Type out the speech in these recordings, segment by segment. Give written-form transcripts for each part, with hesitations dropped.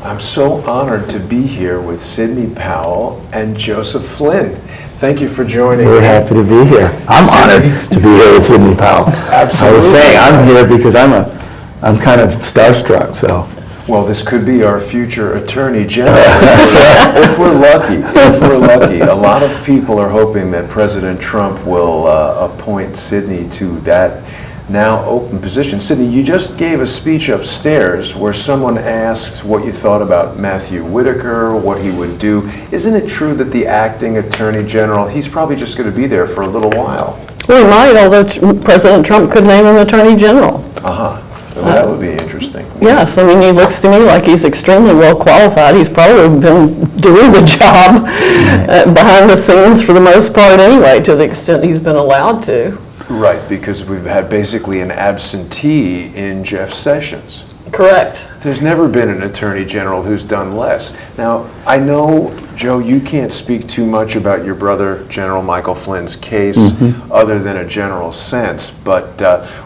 I'm so honored to be here with Sidney Powell and Joseph Flynn. Thank you for joining me. We're happy to be here. I'm honored to be here with Sidney Powell. Absolutely. I was saying I'm here because I'm kind of starstruck. So. Well, this could be our future Attorney General. If we're lucky. A lot of people are hoping that President Trump will appoint Sidney to that now open position. Sidney, you just gave a speech upstairs where someone asked what you thought about Matthew Whitaker, what he would do. Isn't it true that the acting Attorney General, he's probably just going to be there for a little while? Well, he might, although President Trump could name him Attorney General. Well, that would be interesting. Yes, I mean, he looks to me like he's extremely well qualified. He's probably been doing the job behind the scenes for the most part anyway, to the extent he's been allowed to. Right, because we've had basically an absentee in Jeff Sessions. Correct. There's never been an Attorney General who's done less. Now, I know, Joe, you can't speak too much about your brother, General Michael Flynn's case, other than a general sense, but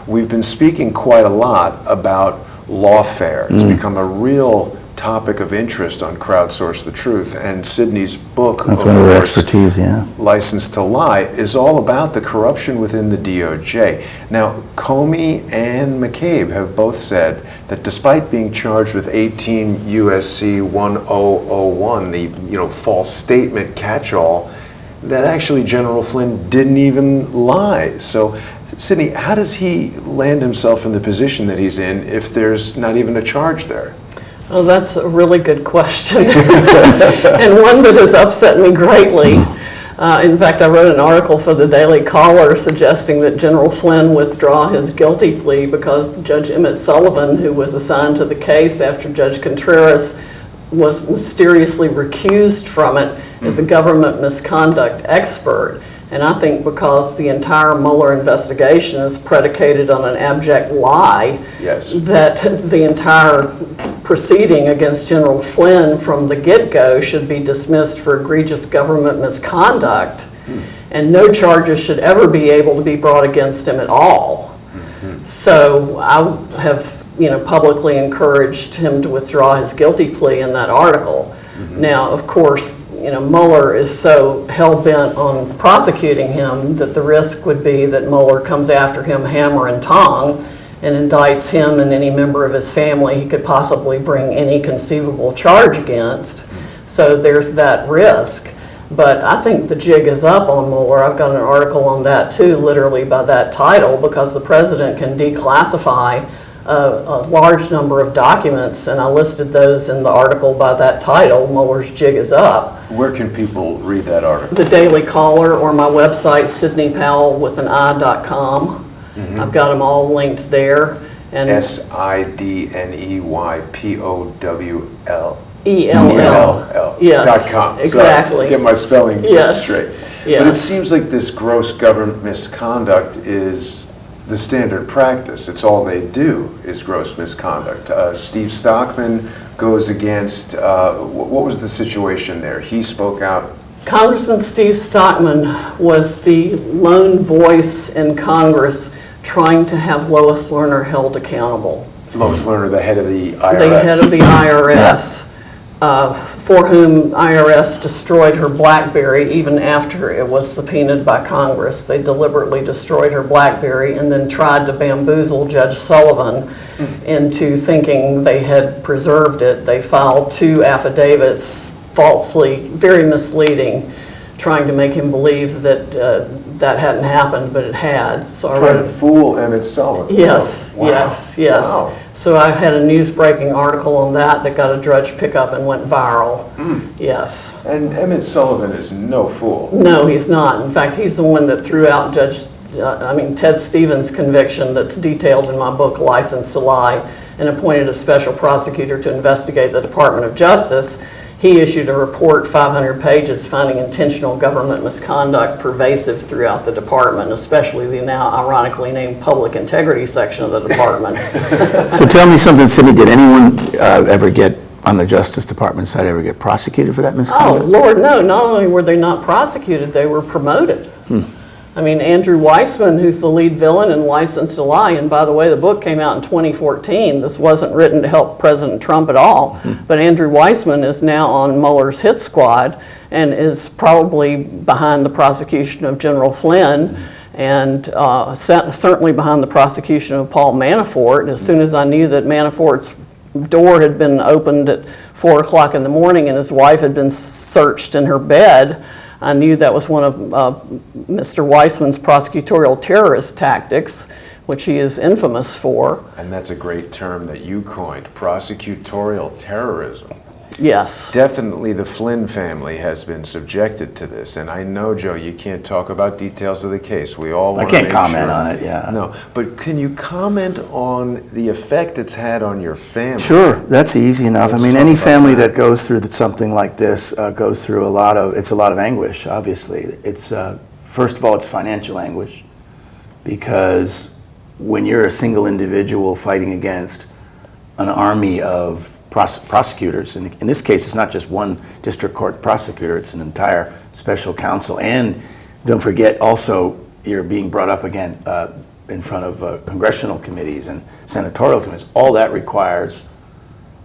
we've been speaking quite a lot about lawfare. It's become a real topic of interest on Crowdsource the Truth, and Sidney's book, That's one of our expertise, yeah. License to Lie, is all about the corruption within the DOJ. Now, Comey and McCabe have both said that despite being charged with 18 USC 1001, the false statement catch-all, that actually General Flynn didn't even lie. So, Sidney, how does he land himself in the position that he's in if there's not even a charge there? Oh, that's a really good question, and one that has upset me greatly. In fact, I wrote an article for the Daily Caller suggesting that General Flynn withdraw his guilty plea because Judge Emmett Sullivan, who was assigned to the case after Judge Contreras was mysteriously recused from it as a government misconduct expert. And I think because the entire Mueller investigation is predicated on an abject lie, that the entire proceeding against General Flynn from the get-go should be dismissed for egregious government misconduct, and no charges should ever be able to be brought against him at all. So I have, publicly encouraged him to withdraw his guilty plea in that article. Now, of course, Mueller is so hell-bent on prosecuting him that the risk would be that Mueller comes after him hammer and tong and indicts him and any member of his family he could possibly bring any conceivable charge against. So there's that risk. But I think the jig is up on Mueller. I've got an article on that too, literally by that title, because the president can declassify a large number of documents, and I listed those in the article by that title, Mueller's Jig is Up. Where can people read that article? The Daily Caller or my website, SidneyPowell.com. I've got them all linked there. And SidneyPowell. Yes, .com. Exactly. So get my spelling straight. Yes. But it seems like this gross government misconduct is the standard practice. It's all they do is gross misconduct. Steve Stockman goes against, what was the situation there? He spoke out. Congressman Steve Stockman was the lone voice in Congress trying to have Lois Lerner held accountable. Lois Lerner, the head of the IRS. The head of the IRS, for whom IRS destroyed her BlackBerry even after it was subpoenaed by Congress. They deliberately destroyed her BlackBerry and then tried to bamboozle Judge Sullivan into thinking they had preserved it. They filed 2 affidavits, falsely, very misleading, trying to make him believe that that hadn't happened, but it had. So trying to fool Emmett Sullivan. Yes, wow. yes. Wow. So I had a news-breaking article on that got a Drudge pickup and went viral. Yes. And Emmett Sullivan is no fool. No, he's not. In fact, he's the one that threw out Ted Stevens' conviction that's detailed in my book, License to Lie, and appointed a special prosecutor to investigate the Department of Justice. He issued a report, 500 pages, finding intentional government misconduct pervasive throughout the department, especially the now ironically named Public Integrity section of the department. So tell me something, Sidney. Did anyone ever get, on the Justice Department side, ever get prosecuted for that misconduct? Oh, Lord, no. Not only were they not prosecuted, they were promoted. I mean, Andrew Weissman, who's the lead villain in License to Lie, and by the way, the book came out in 2014. This wasn't written to help President Trump at all, but Andrew Weissman is now on Mueller's hit squad and is probably behind the prosecution of General Flynn and certainly behind the prosecution of Paul Manafort. As soon as I knew that Manafort's door had been opened at 4 o'clock in the morning and his wife had been searched in her bed, I knew that was one of Mr. Weissman's prosecutorial terrorist tactics, which he is infamous for. And that's a great term that you coined, prosecutorial terrorism. Yes. Definitely the Flynn family has been subjected to this, and I know, Joe, you can't talk about details of the case. We all want to make sure. I can't comment on it, yeah. No, but can you comment on the effect it's had on your family? Sure, that's easy enough. Let's I mean, talk any about family that. that goes through something like this goes through a lot of anguish, obviously. It's, first of all, it's financial anguish, because when you're a single individual fighting against an army of prosecutors, in this case, it's not just one district court prosecutor, it's an entire special counsel, and don't forget, also, you're being brought up again in front of congressional committees and senatorial committees. All that requires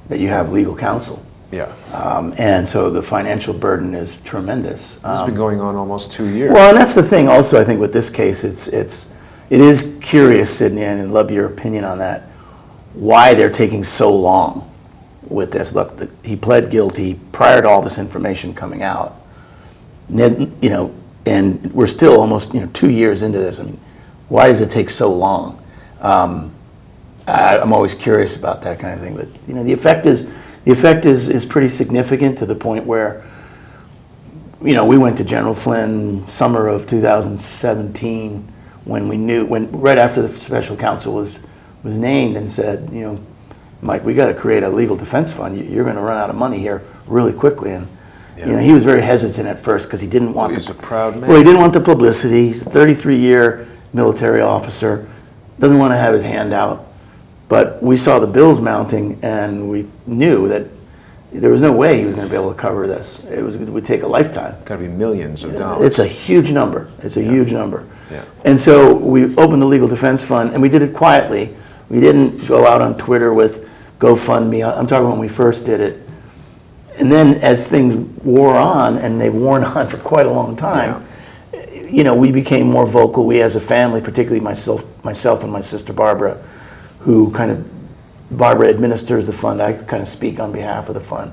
that you have legal counsel. Yeah. And so the financial burden is tremendous. This has been going on almost 2 years. Well, and that's the thing also, I think, with this case, it is curious, Sidney, and I'd love your opinion on that, why they're taking so long with this. Look, he pled guilty prior to all this information coming out. And we're still almost 2 years into this. I mean, why does it take so long? I'm always curious about that kind of thing. But the effect is pretty significant, to the point where we went to General Flynn summer of 2017 when right after the special counsel was named, and said, Mike, we got to create a legal defense fund. You're going to run out of money here really quickly. And he was very hesitant at first, because he didn't want. He's a proud man. Well, he didn't want the publicity. He's a 33-year military officer. Doesn't want to have his hand out. But we saw the bills mounting, and we knew that there was no way he was going to be able to cover this. It would take a lifetime. Got to be millions of dollars. It's a huge number. It's a huge number. Yeah. And so we opened the legal defense fund, and we did it quietly. We didn't go out on Twitter with GoFundMe. I'm talking when we first did it. And then as things wore on, and they've worn on for quite a long time, we became more vocal. We as a family, particularly myself and my sister Barbara, who Barbara administers the fund. I kind of speak on behalf of the fund.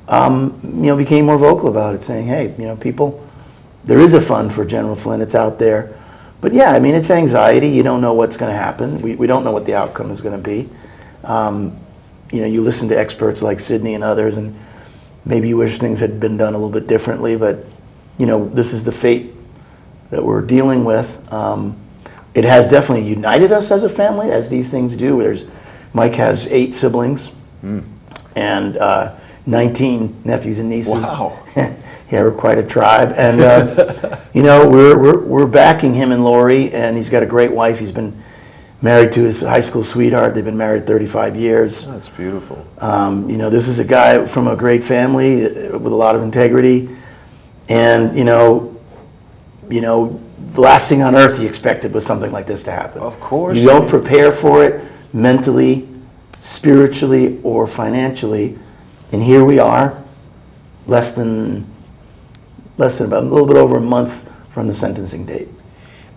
Became more vocal about it, saying, hey, people, there is a fund for General Flynn. It's out there. But yeah, I mean, it's anxiety. You don't know what's going to happen. We don't know what the outcome is going to be. You listen to experts like Sidney and others, and maybe you wish things had been done a little bit differently, but this is the fate that we're dealing with. It has definitely united us as a family, as these things do. Mike has 8 siblings and 19 nephews and nieces. Wow. Yeah, we're quite a tribe, and we're backing him and Lori, and he's got a great wife. He's been married to his high school sweetheart. They've been married 35 years. Oh, that's beautiful. This is a guy from a great family with a lot of integrity, and the last thing on earth he expected was something like this to happen. Of course. You don't prepare for it mentally, spiritually, or financially, and here we are, less than about a little bit over a month from the sentencing date.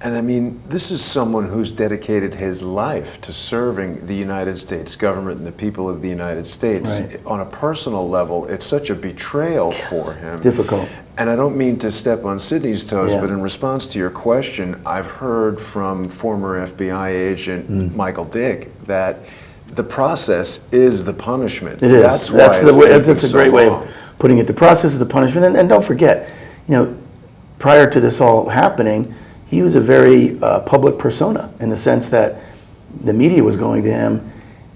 And I mean, this is someone who's dedicated his life to serving the United States government and the people of the United States. Right. On a personal level, it's such a betrayal for him. Difficult. And I don't mean to step on Sidney's toes, Yeah. but in response to your question, I've heard from former FBI agent Michael Dick that the process is the punishment. It is. That's why That's a great way of putting it. The process is the punishment, and don't forget, prior to this all happening, he was a very public persona, in the sense that the media was going to him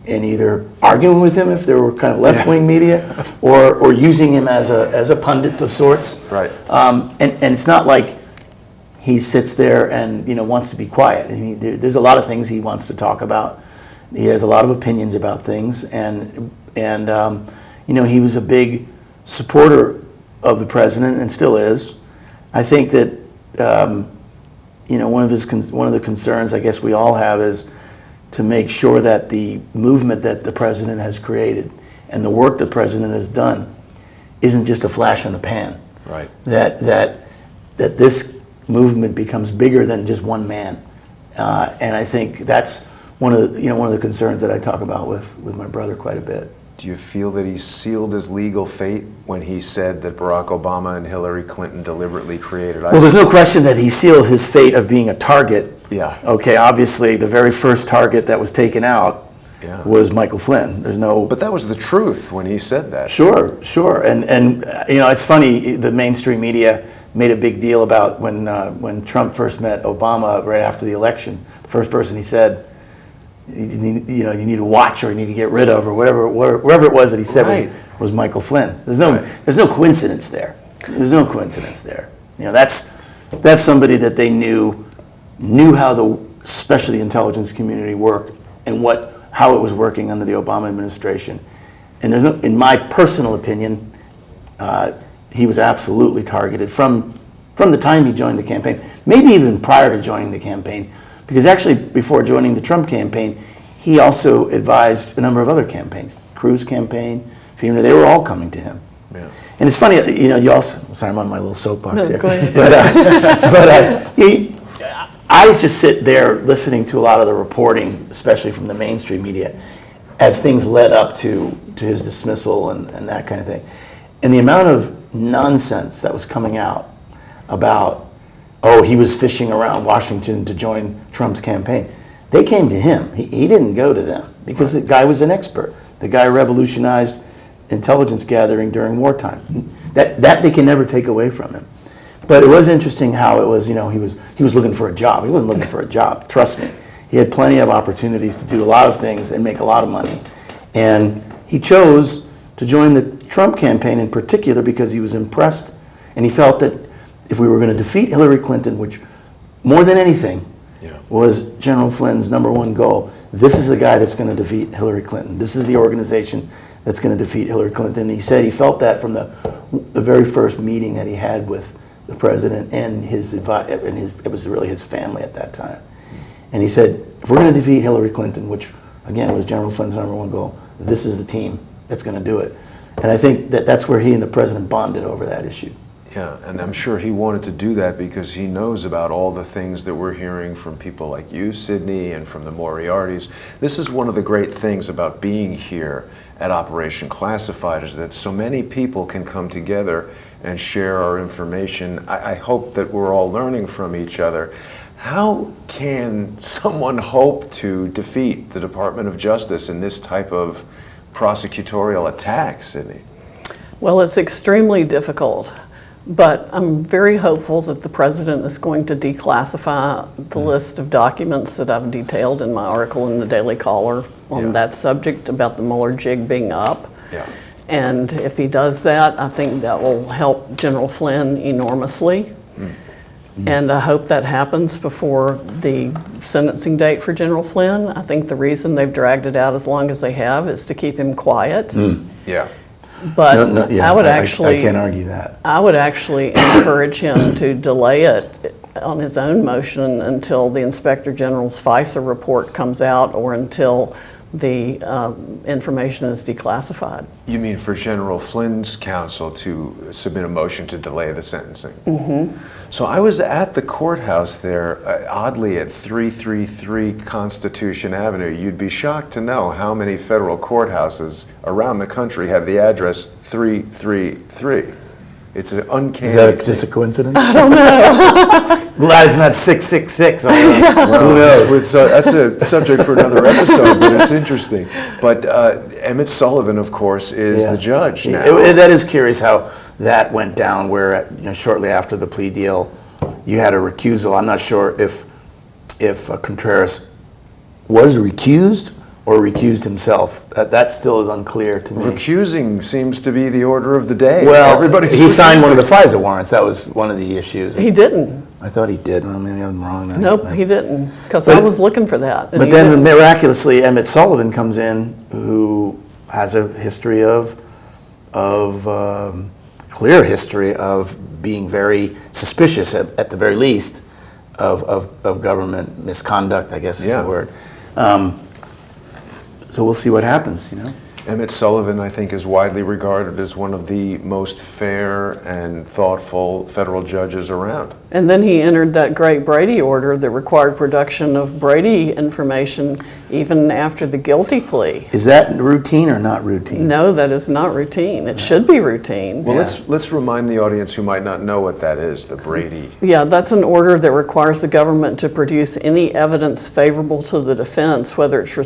and either arguing with him if there were kind of left-wing media, or using him as a pundit of sorts. Right. And it's not like he sits there and wants to be quiet. I mean, there's a lot of things he wants to talk about. He has a lot of opinions about things, and he was a big supporter of the president, and still is. I think that one of the concerns I guess we all have is to make sure that the movement that the president has created and the work the president has done isn't just a flash in the pan. Right. That this movement becomes bigger than just one man, and I think that's one of the concerns that I talk about with my brother quite a bit. Do you feel that he sealed his legal fate when he said that Barack Obama and Hillary Clinton deliberately created ISIS? Well, there's no question that he sealed his fate of being a target. Yeah. Okay, obviously the very first target that was taken out was Michael Flynn. There's no. But that was the truth when he said that. Sure. And it's funny, the mainstream media made a big deal about when Trump first met Obama right after the election. The first person he said, you need to watch or you need to get rid of or wherever it was that he said Right. was Michael Flynn. There's no coincidence there. There's no coincidence there. That's somebody that they knew how especially the intelligence community worked and how it was working under the Obama administration. And in my personal opinion, he was absolutely targeted from the time he joined the campaign, maybe even prior to joining the campaign. Because actually, before joining the Trump campaign, he also advised a number of other campaigns. Cruz campaign, FEMA, they were all coming to him. Yeah. And it's funny, you also, sorry, I'm on my little soapbox here. Go ahead. I just sit there listening to a lot of the reporting, especially from the mainstream media, as things led up to his dismissal and that kind of thing. And the amount of nonsense that was coming out about, he was fishing around Washington to join Trump's campaign. They came to him. He didn't go to them because the guy was an expert. The guy revolutionized intelligence gathering during wartime. That they can never take away from him. But it was interesting how it was, he was looking for a job. He wasn't looking for a job, trust me. He had plenty of opportunities to do a lot of things and make a lot of money. And he chose to join the Trump campaign in particular because he was impressed and he felt that if we were going to defeat Hillary Clinton, which more than anything was General Flynn's number one goal, this is the guy that's going to defeat Hillary Clinton. This is the organization that's going to defeat Hillary Clinton. And he said he felt that from the very first meeting that he had with the president and it was really his family at that time. And he said, if we're going to defeat Hillary Clinton, which again was General Flynn's number one goal, this is the team that's going to do it. And I think that's where he and the president bonded over that issue. Yeah, and I'm sure he wanted to do that because he knows about all the things that we're hearing from people like you, Sidney, and from the Moriartys. This is one of the great things about being here at Operation Classified is that so many people can come together and share our information. I hope that we're all learning from each other. How can someone hope to defeat the Department of Justice in this type of prosecutorial attack, Sidney? Well, it's extremely difficult. But I'm very hopeful that the president is going to declassify the list of documents that I've detailed in my article in the Daily Caller on that subject about the Mueller jig being up. Yeah. And if he does that, I think that will help General Flynn enormously. And I hope that happens before the sentencing date for General Flynn. I think the reason they've dragged it out as long as they have is to keep him quiet. Yeah. But I can't argue that. I would actually encourage him to delay it on his own motion until the Inspector General's FISA report comes out or until the information is declassified. You mean for General Flynn's counsel to submit a motion to delay the sentencing? Mm-hmm. So I was at the courthouse there, oddly at 333 Constitution Avenue. You'd be shocked to know how many federal courthouses around the country have the address 333. It's an uncanny Is that just a coincidence? I don't know. Glad it's not 666. Who knows? So that's a subject for another episode, but it's interesting. But Emmett Sullivan, of course, is the judge now. That is curious how that went down, where shortly after the plea deal, you had a recusal. I'm not sure if Contreras was recused or recused himself. That still is unclear to me. Recusing seems to be the order of the day. Well, he signed one of the FISA warrants. That was one of the issues. He didn't. I thought he did. Well, maybe I'm wrong. Nope, he didn't, because I was looking for that. But then miraculously, Emmett Sullivan comes in, who has a history clear history of being very suspicious, at the very least, of government misconduct, I guess is Yeah. the word. So we'll see what happens, you know? Emmett Sullivan, I think, is widely regarded as one of the most fair and thoughtful federal judges around. And then he entered that great Brady order that required production of Brady information even after the guilty plea. Is that routine or not routine? No, that is not routine. It should be routine. Well, let's remind the audience who might not know what that is, the Brady. Yeah, that's an order that requires the government to produce any evidence favorable to the defense, whether it's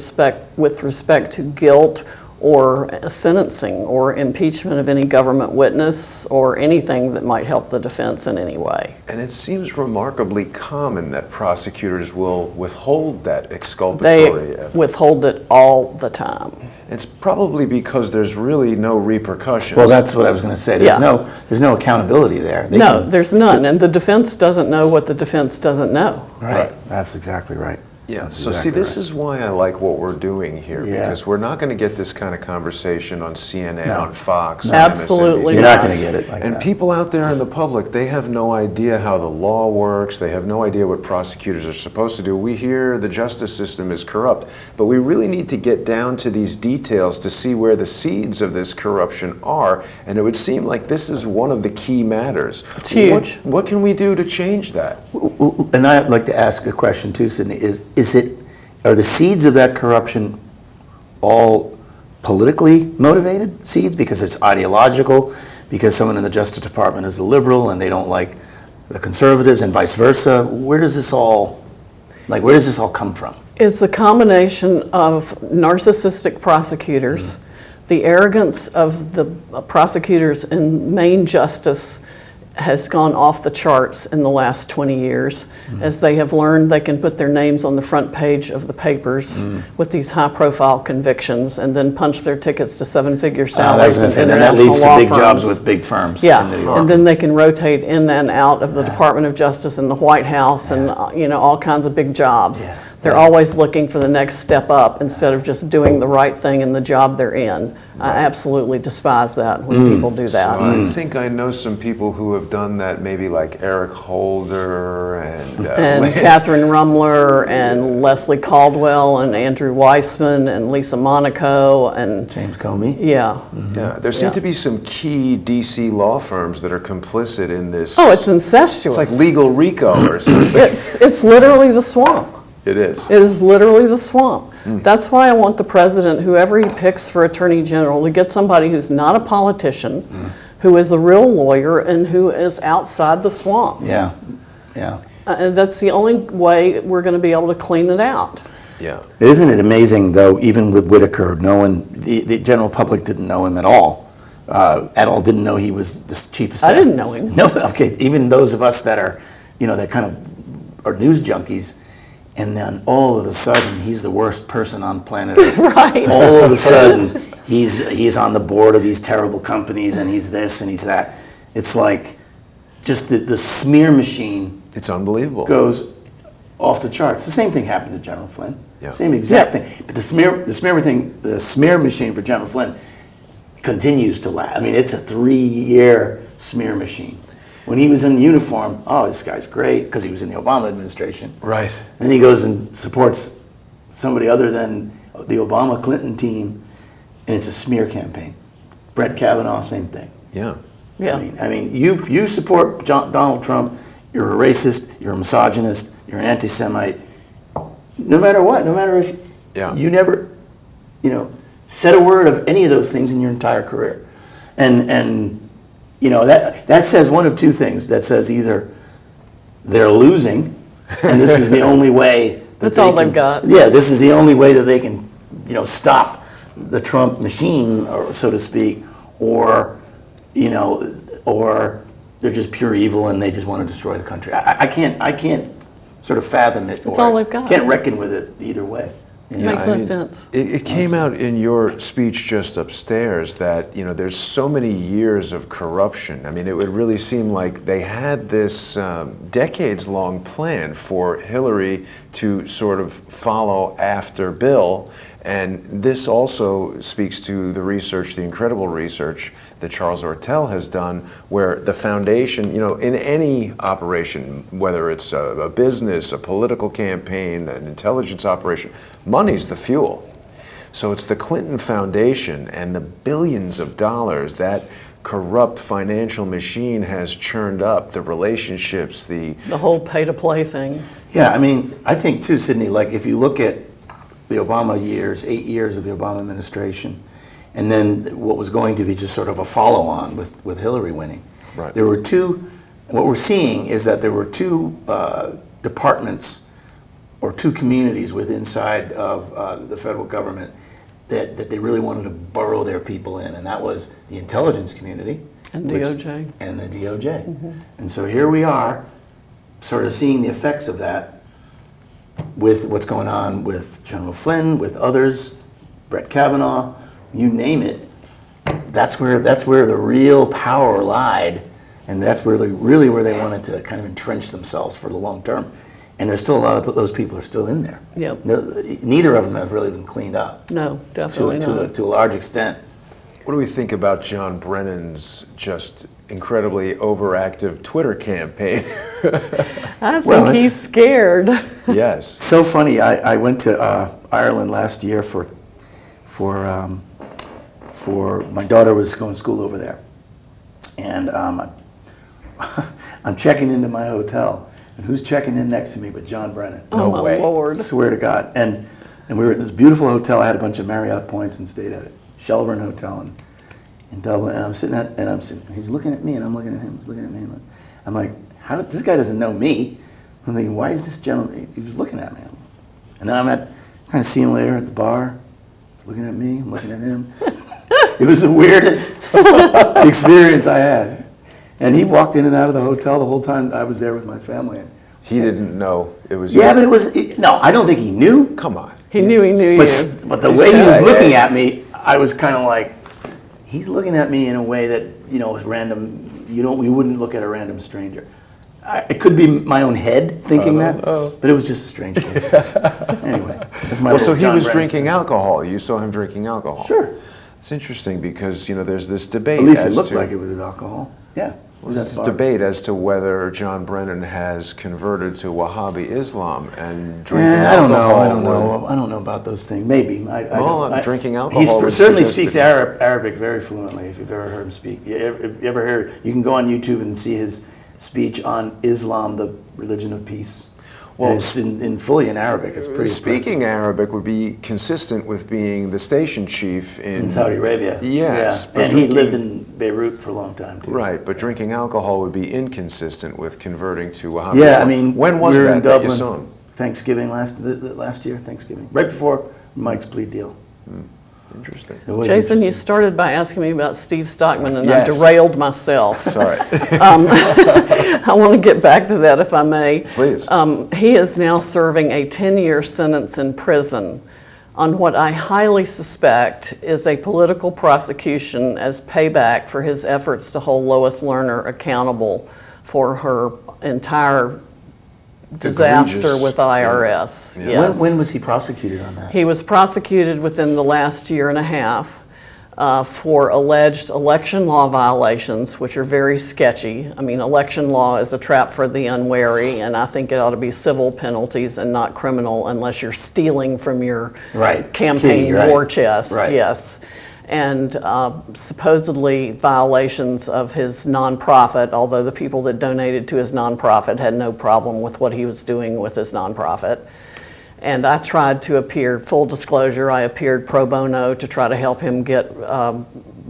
with respect to guilt or sentencing or impeachment of any government witness or anything that might help the defense in any way. And it seems remarkably common that prosecutors will withhold that They exculpatory evidence. withhold it all the time. It's probably because there's really no repercussions. Well, that's what I was going to say. Yeah. There's no accountability there. They No, can- there's none. And the defense doesn't know what the defense doesn't know. Right. That's exactly right. Yeah, That's so exactly see, this right. is why I like what we're doing here, Yeah. because we're not going to get this kind of conversation on CNN, No. on Fox, on Absolutely MSNBC. You're not going to get it like And that. people out there in the public, they have no idea how the law works. They have no idea what prosecutors are supposed to do. We hear the justice system is corrupt, but we really need to get down to these details to see where the seeds of this corruption are. And it would seem like this is one of the key matters. It's huge. What can we do to change that? And I'd like to ask a question too, Sidney. Are the seeds of that corruption all politically motivated seeds because it's ideological, because someone in the Justice Department is a liberal and they don't like the conservatives and vice versa? Where does this all come from? It's a combination of narcissistic prosecutors, the arrogance of the prosecutors in Maine justice has gone off the charts in the last 20 years as they have learned they can put their names on the front page of the papers with these high-profile convictions and then punch their tickets to seven-figure I was salaries going in to say, then that international leads to law big jobs firms. with big firms Yeah, in New York. and then they can rotate in and out of the Department of Justice and the White House and all kinds of big jobs. Yeah. They're always looking for the next step up instead of just doing the right thing in the job they're in. I absolutely despise that when people do that. So I think I know some people who have done that, maybe like Eric Holder and And Catherine Rumler and Leslie Caldwell and Andrew Weissman and Lisa Monaco and James Comey. yeah. yeah, there seem Yeah. to be some key DC law firms that are complicit in this. Oh, it's incestuous. It's like legal RICO or something. It's literally the swamp. It is. It is literally the swamp. That's why I want the president, whoever he picks for attorney general, to get somebody who's not a politician, who is a real lawyer, and who is outside the swamp. Yeah, yeah. And that's the only way we're going to be able to clean it out. Yeah. Isn't it amazing, though, even with Whitaker, the general public didn't know him at all, didn't know he was the chief of staff. I didn't know him. No, okay, even those of us that are, that kind of are news junkies, and then all of a sudden, he's the worst person on planet Earth. Right. All of a sudden, he's on the board of these terrible companies, and he's this and he's that. It's like just the smear machine It's unbelievable. goes off the charts. The same thing happened to General Flynn. Yeah. Same exact thing. But the smear machine for General Flynn continues to last. I mean, it's a 3-year smear machine. When he was in uniform, oh, this guy's great, because he was in the Obama administration. Right. Then he goes and supports somebody other than the Obama-Clinton team, and it's a smear campaign. Brett Kavanaugh, same thing. Yeah. Yeah. I mean, you support Donald Trump, you're a racist, you're a misogynist, you're an anti-Semite. No matter what, no matter if you never, said a word of any of those things in your entire career. And that says one of two things. That says either they're losing, and this is the only way that That's all they've got. Yeah, this is the only way that they can, stop the Trump machine, or so to speak, or they're just pure evil and they just want to destroy the country. I can't sort of fathom it. That's all they've got. Can't reckon with it either way. Makes no sense. It came out in your speech just upstairs that, there's so many years of corruption. I mean, it would really seem like they had this decades-long plan for Hillary to sort of follow after Bill And this also speaks to the research, the incredible research that Charles Ortel has done, where the foundation, in any operation, whether it's a business, a political campaign, an intelligence operation, money's the fuel. So it's the Clinton Foundation and the billions of dollars that corrupt financial machine has churned up, the relationships, the whole pay-to-play thing. Yeah, I mean, I think too, Sidney, like if you look at the Obama years, 8 years of the Obama administration, and then what was going to be just sort of a follow-on with Hillary winning. Right. There were what we're seeing is that there were two departments or two communities inside of the federal government that they really wanted to burrow their people in, and that was the intelligence community. And DOJ. And the DOJ. Mm-hmm. And so here we are, sort of seeing the effects of that with what's going on with General Flynn, with others, Brett Kavanaugh, you name it. That's where the real power lied, and that's where where they wanted to kind of entrench themselves for the long term. And there's still a lot of those people are still in there. Yep. Neither of them have really been cleaned up. No, definitely not. To a large extent. What do we think about John Brennan's just incredibly overactive Twitter campaign? I think he's scared. Yes. So funny. I went to Ireland last year for my daughter was going to school over there, and I'm checking into my hotel. And who's checking in next to me but John Brennan? No my way. Lord. I swear to God. And we were at this beautiful hotel. I had a bunch of Marriott points and stayed at it. Shelburne Hotel in Dublin. And I'm sitting, and he's looking at me, and I'm looking at him. He's looking at me. I'm like, this guy doesn't know me. I'm thinking, why is this gentleman? He was looking at me. And then kind of see him later at the bar. He's looking at me. I'm looking at him. It was the weirdest experience I had. And he walked in and out of the hotel the whole time I was there with my family. He didn't know it was you. Yeah, you. but no, I don't think he knew. Come on. He knew you. But the way he was looking at me, I was kind of like, he's looking at me in a way that, was random. We wouldn't look at a random stranger. It could be my own head thinking that, but it was just a strange coincidence. Anyway. So he was drinking alcohol. You saw him drinking alcohol. Sure. It's interesting because, there's this debate. At least it looked like it was alcohol. Yeah. There's this debate as to whether John Brennan has converted to Wahhabi Islam and drinking alcohol. I don't know about those things. Maybe. Drinking alcohol. He certainly speaks Arabic very fluently. If you've ever heard him speak, you can go on YouTube and see his speech on Islam, the religion of peace. Well, it's fully in Arabic. It's pretty. Speaking Arabic would be consistent with being the station chief in Saudi Arabia. Yes, yeah. And he lived in Beirut for a long time too. Right, but drinking alcohol would be inconsistent with converting to Wahhabi. Yeah, I mean, when was that that you saw him? Thanksgiving last year, Thanksgiving, right before Mike's plea deal. Interesting. Jason, you started by asking me about Steve Stockman, and I derailed myself. Sorry. I want to get back to that if I may. Please. He is now serving a 10-year sentence in prison on what I highly suspect is a political prosecution as payback for his efforts to hold Lois Lerner accountable for her entire disaster with IRS. Yeah. Yes. When was he prosecuted on that? He was prosecuted within the last year and a half for alleged election law violations, which are very sketchy. I mean, election law is a trap for the unwary, and I think it ought to be civil penalties and not criminal unless you're stealing from your campaign war chest. Right. Yes. And supposedly violations of his nonprofit, although the people that donated to his nonprofit had no problem with what he was doing with his nonprofit. And I tried to appear, full disclosure, I appeared pro bono to try to help him get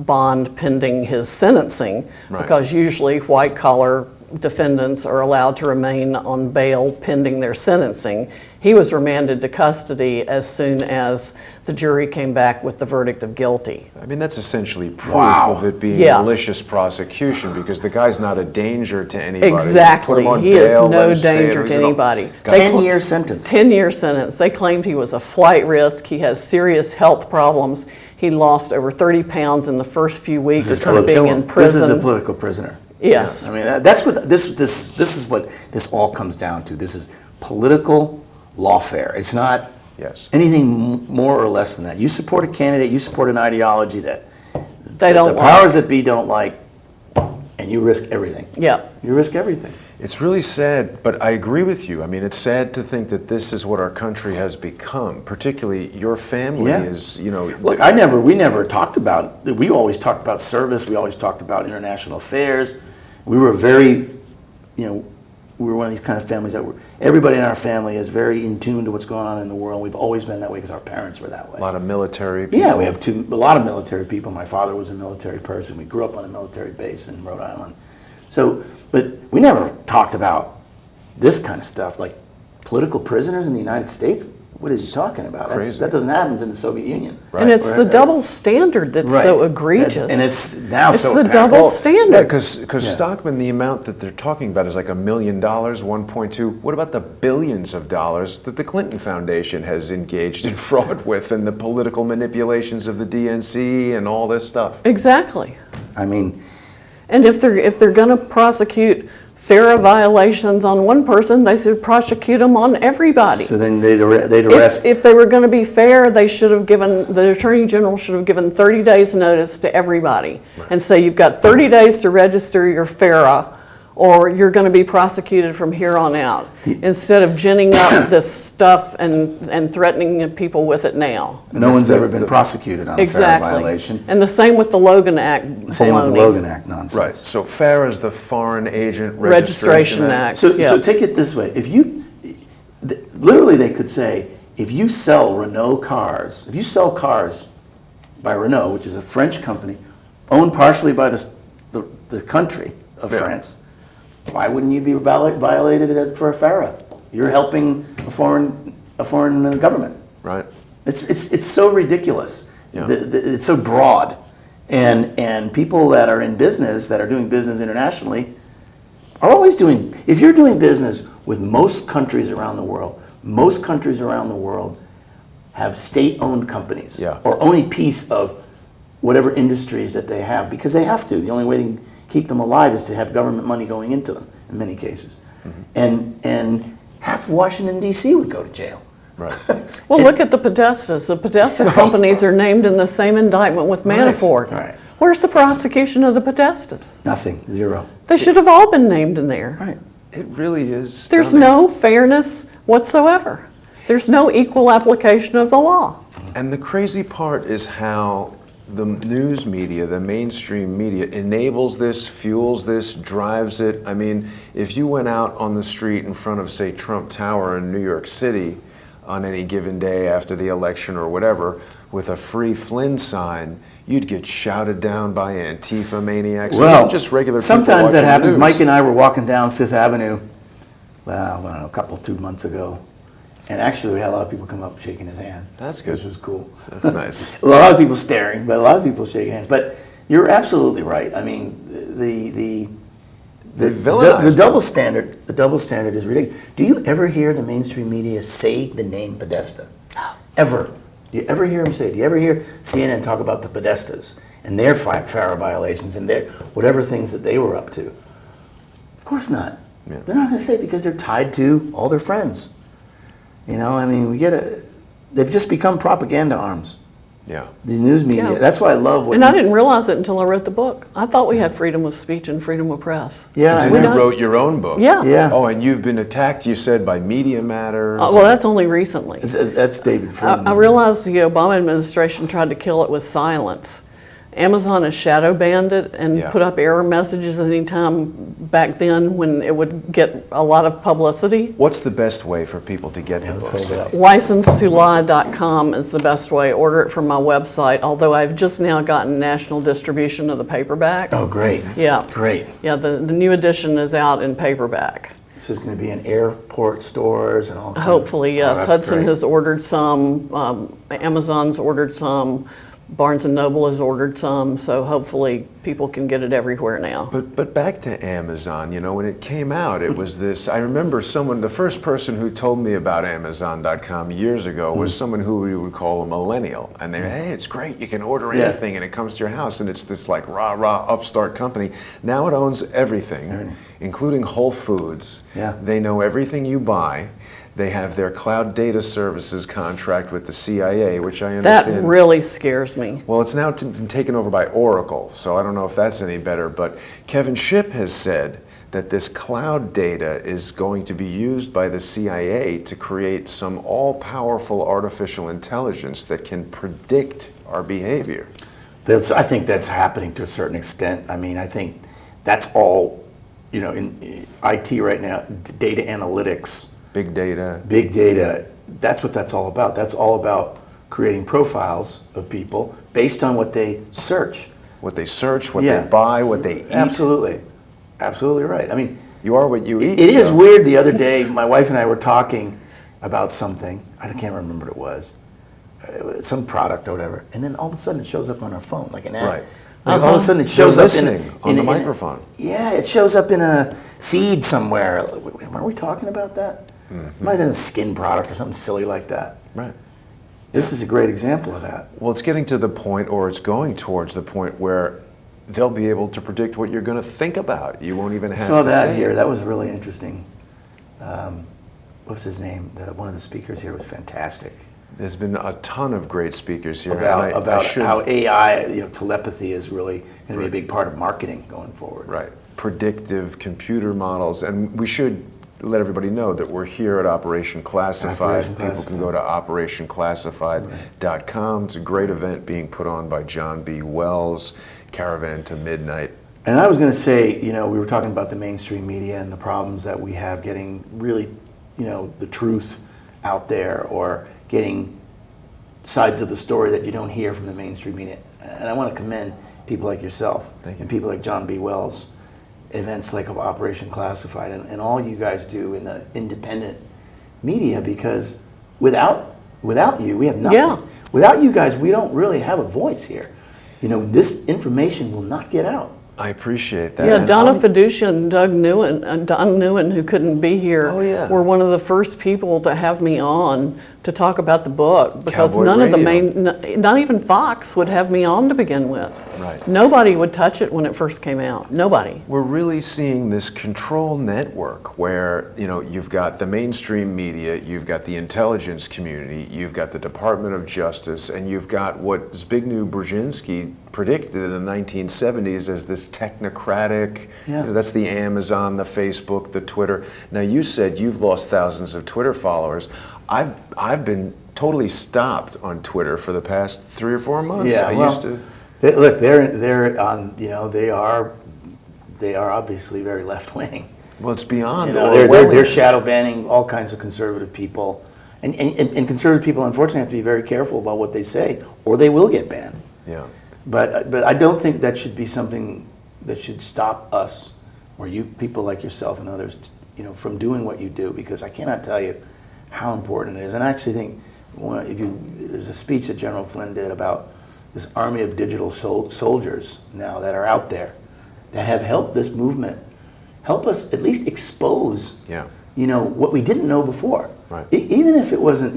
bond pending his sentencing, because usually white collar defendants are allowed to remain on bail pending their sentencing. He was remanded to custody as soon as the jury came back with the verdict of guilty. I mean, that's essentially proof of it being malicious prosecution, because the guy's not a danger to anybody. Exactly. Put him on he bail, is no danger to anybody. 10-year sentence. 10-year sentence. They claimed he was a flight risk. He has serious health problems. He lost over 30 pounds in the first few weeks of being in prison. This is a political prisoner. Yes. I mean, that's what this is what this all comes down to. This is political lawfare. It's not Yes. Anything more or less than that. You support a candidate, you support an ideology that They don't the like. powers that be don't like, and you risk everything. Yeah. You risk everything. It's really sad, but I agree with you. I mean, it's sad to think that this is what our country has become. Particularly, your family Yeah. is, Look, we never talked about, we always talked about service, we always talked about international affairs. We were very, we were one of these kind of families that everybody in our family is very in tune to what's going on in the world. We've always been that way because our parents were that way. a lot of military people. Yeah, we have a lot of military people. My father was a military person. We grew up on a military base in Rhode Island. So, but we never talked about this kind of stuff, like political prisoners in the United States. What is he talking about? Crazy. That doesn't happen in the Soviet Union. Right. And it's the double standard that's so egregious. And it's now It's so the apparent. double standard. Because Stockman, the amount that they're talking about is like $1 million, 1.2. What about the billions of dollars that the Clinton Foundation has engaged in fraud with, and the political manipulations of the DNC and all this stuff? Exactly. I mean, And if they're going to prosecute FARA violations on one person, they should prosecute them on everybody. so then they'd arrest. If they were going to be fair, they should have given, the Attorney General should have given 30 days notice to everybody and say, you've got 30 days to register your FARA, or you're going to be prosecuted from here on out, instead of ginning up this stuff and threatening people with it now. No one's ever been prosecuted on a FARA Exactly. violation. And the same with the Logan Act Same with the baloney. Logan Act nonsense. Right. So FARA is the Foreign Agent Registration Act. So, yeah. so take it this way: literally, they could say, if you sell Renault cars, if you sell cars by Renault, which is a French company, owned partially by the country of France, why wouldn't you be violated for a FARA? You're helping a foreign government. Right. It's so ridiculous. Yeah. It's so broad, and people that are in business, that are doing business internationally, are always doing. If you're doing business with most countries around the world have state-owned companies, Yeah. or own a piece of whatever industries that they have, because they have to. The only way they can keep them alive is to have government money going into them in many cases, and half of Washington D.C. would go to jail. Right. Well, look at the Podestas. The Podesta companies are named in the same indictment with Manafort. Right. Where's the prosecution of the Podestas? Nothing, zero. They should have all been named in there. Right. It really is. There's stunning. no fairness whatsoever. There's no equal application of the law. And the crazy part is how the news media, the mainstream media, enables this, fuels this, drives it. I mean, if you went out on the street in front of, say, Trump Tower in New York City on any given day after the election or whatever, with a free Flynn sign, you'd get shouted down by Antifa maniacs. Well, just regular people sometimes that watching the happens. news. Mike and I were walking down Fifth Avenue, well, I don't know, 2 months ago, and actually we had a lot of people come up shaking his hand. That's good. Which was cool. That's nice. A lot of people staring, but a lot of people shaking hands. But you're absolutely right. I mean, the villainized double standard. The double standard is ridiculous. Do you ever hear the mainstream media say the name Podesta? Ever? Do you ever hear them say it? Do you ever hear CNN talk about the Podestas and their FARA violations and their whatever things that they were up to? Of course not. Yeah. They're not going to say it because they're tied to all their friends. You know, I mean, they've just become propaganda arms. Yeah. These news media. Yeah. That's why I love what. And I didn't realize it until I wrote the book. I thought we had freedom of speech and freedom of press. Yeah, I And We you know. don't- wrote your own book. Yeah. Yeah. Oh, and you've been attacked, you said, by Media Matters. Well, that's only recently. That's David Flynn. I realized the Obama administration tried to kill it with silence. Amazon has shadow banned it and Yeah. put up error messages anytime back then when it would get a lot of publicity. What's the best way for people to get the let's book? hold it up. License2lie.com is the best way. Order it from my website, although I've just now gotten national distribution of the paperback. Oh, great. Yeah. Great. Yeah, the new edition is out in paperback. This is going to be in airport stores and all. Hopefully, yes. Oh, that's Hudson great. has ordered some, Amazon's ordered some, Barnes & Noble has ordered some, so hopefully people can get it everywhere now. But back to Amazon, you know, when it came out, it was this, I remember the first person who told me about Amazon.com years ago was someone who we would call a millennial. And they, hey, it's great, you can order Yeah. anything and it comes to your house, and it's this like rah-rah upstart company. Now it owns everything, including Whole Foods. Yeah. They know everything you buy. They have their cloud data services contract with the CIA, which I That understand. really scares me. Well, it's now been taken over by Oracle, so I don't know if that's any better. But Kevin Shipp has said that this cloud data is going to be used by the CIA to create some all-powerful artificial intelligence that can predict our behavior. I think that's happening to a certain extent. I mean, I think that's all, in IT right now, data analytics. Big data. Big data, that's what that's all about. That's all about creating profiles of people based on what they search. What they search, what they buy, what they eat. Absolutely. Absolutely right. I mean, you are what you eat. It is weird. The other day, my wife and I were talking about something. I can't remember what it was. Some product or whatever. And then all of a sudden it shows up on our phone, like an ad. Right. Like all of a sudden it shows They're up listening on the microphone. Yeah, it shows up in a feed somewhere. Are we talking about that? Mm-hmm. Might have been a skin product or something silly like that. Right. This is a great example of that. Well, it's getting to the point, or it's going towards the point where they'll be able to predict what you're going to think about. You won't even have to say. I saw that here. That was really interesting. What's his name? One of the speakers here was fantastic. There's been a ton of great speakers here. About how AI, telepathy is really going to be a big part of marketing going forward. Right. Predictive computer models. And we should let everybody know that we're here at Operation Classified. People can go to operationclassified.com. It's a great event being put on by John B. Wells, Caravan to Midnight. And I was going to say, we were talking about the mainstream media and the problems that we have getting really, the truth out there, or getting sides of the story that you don't hear from the mainstream media. And I want to commend people like yourself and people like John B. Wells, events like Operation Classified, and all you guys do in the independent media, because without you, we have nothing. Yeah. Without you guys, we don't really have a voice here. This information will not get out. I appreciate that. Yeah, Donna Fiducia and Don Newen, who couldn't be here, were one of the first people to have me on to talk about the book, because Cowboy none radio. of the not even Fox would have me on to begin with. Right. Nobody would touch it when it first came out. Nobody. We're really seeing this control network where, you've got the mainstream media, you've got the intelligence community, you've got the Department of Justice, and you've got what Zbigniew Brzezinski predicted in the 1970s as this technocratic, that's the Amazon, the Facebook, the Twitter. Now, you said you've lost thousands of Twitter followers. I've been totally stopped on Twitter for the past 3 or 4 months. Yeah, used to. Look, they're on. They are obviously very left wing. Well, it's beyond. They're shadow banning all kinds of conservative people, and conservative people, unfortunately, have to be very careful about what they say, or they will get banned. Yeah. But I don't think that should be something that should stop us, or you people like yourself and others, from doing what you do, because I cannot tell you how important it is. And I actually think there's a speech that General Flynn did about this army of digital soldiers now that are out there that have helped this movement, help us at least expose, what we didn't know before. Right. Even if it wasn't,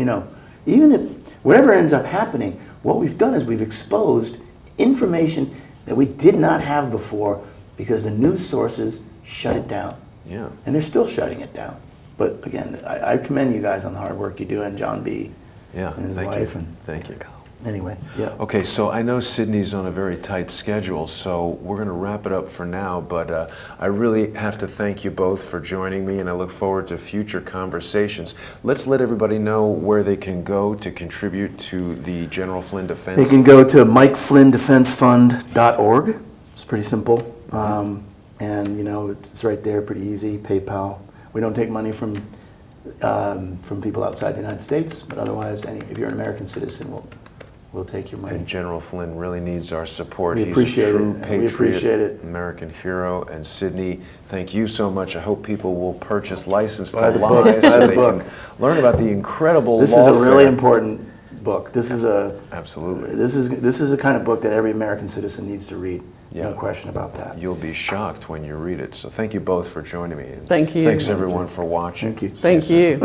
even if whatever ends up happening, what we've done is we've exposed information that we did not have before, because the news sources shut it down. Yeah. And they're still shutting it down. But again, I commend you guys on the hard work you do, and John B. and his wife. Thank you. Anyway, yeah. Okay, so I know Sydney's on a very tight schedule, so we're going to wrap it up for now, but I really have to thank you both for joining me, and I look forward to future conversations. Let's let everybody know where they can go to contribute to the General Flynn Defense. They can go to MikeFlynnDefenseFund.org. It's pretty simple. And it's right there, pretty easy. PayPal. We don't take money from people outside the United States, but otherwise, if you're an American citizen, we'll take your money. And General Flynn really needs our support. He's a true patriot, we appreciate it. American hero. And Sydney, thank you so much. I hope people will purchase License to Lie so they can learn about the incredible This is a really important book. This is absolutely. This is a kind of book that every American citizen needs to read. No question about that. You'll be shocked when you read it. So thank you both for joining me. Thank you. Thanks everyone for watching. Thank you. Thank you.